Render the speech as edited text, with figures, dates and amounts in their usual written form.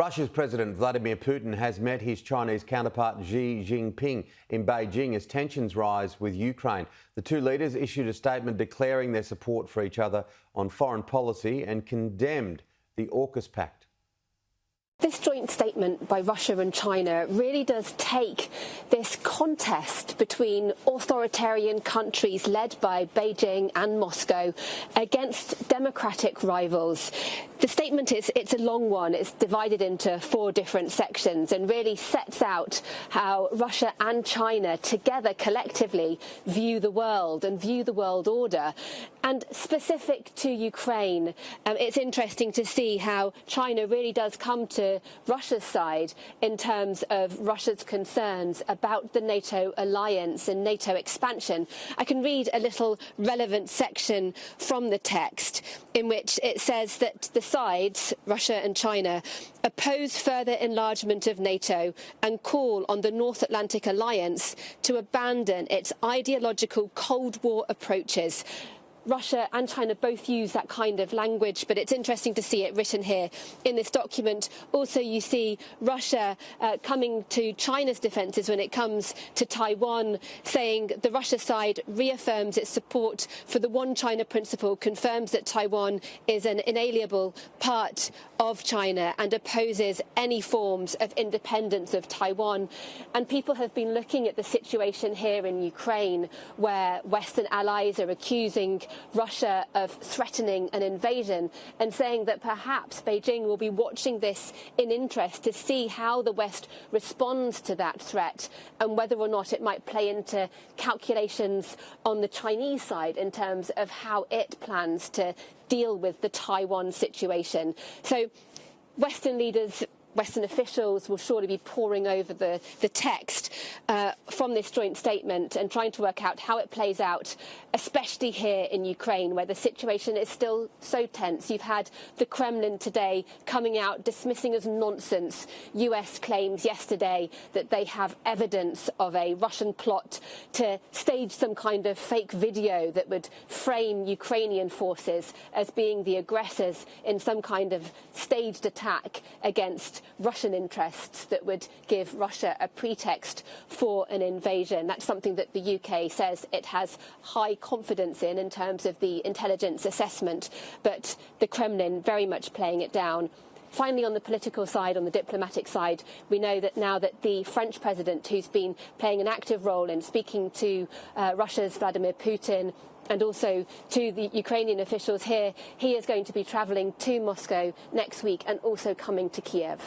Russia's President Vladimir Putin has met his Chinese counterpart Xi Jinping in Beijing as tensions rise with Ukraine. The two leaders issued a statement declaring their support for each other on foreign policy and condemned the AUKUS pact. This joint statement by Russia and China really does take this contest between authoritarian countries led by Beijing and Moscow against democratic rivals. The statement it's a long one. It's divided into 4 different sections and really sets out how Russia and China together collectively view the world and view the world order. And specific to Ukraine, it's interesting to see how China really does come to Russia's side in terms of Russia's concerns about the NATO alliance and NATO expansion. I can read a little relevant section from the text in which it says that the sides, Russia and China, oppose further enlargement of NATO and call on the North Atlantic Alliance to abandon its ideological Cold War approaches. Russia and China both use that kind of language, but it's interesting to see it written here in this document. Also, you see Russia coming to China's defences when it comes to Taiwan, saying the Russia side reaffirms its support for the One China principle, confirms that Taiwan is an inalienable part of China and opposes any forms of independence of Taiwan. And people have been looking at the situation here in Ukraine, where Western allies are accusing Russia of threatening an invasion and saying that perhaps Beijing will be watching this in interest to see how the West responds to that threat and whether or not it might play into calculations on the Chinese side in terms of how it plans to deal with the Taiwan situation. So Western leaders, Western officials will surely be poring over the text from this joint statement and trying to work out how it plays out, especially here in Ukraine, where the situation is still so tense. You've had the Kremlin today coming out dismissing as nonsense US claims yesterday that they have evidence of a Russian plot to stage some kind of fake video that would frame Ukrainian forces as being the aggressors in some kind of staged attack against Russian interests that would give Russia a pretext for an invasion. That's something that the UK says it has high confidence in terms of the intelligence assessment, but the Kremlin very much playing it down. Finally, on the political side, on the diplomatic side, we know that now that the French president, who's been playing an active role in speaking to Russia's Vladimir Putin and also to the Ukrainian officials here, he is going to be travelling to Moscow next week and also coming to Kiev.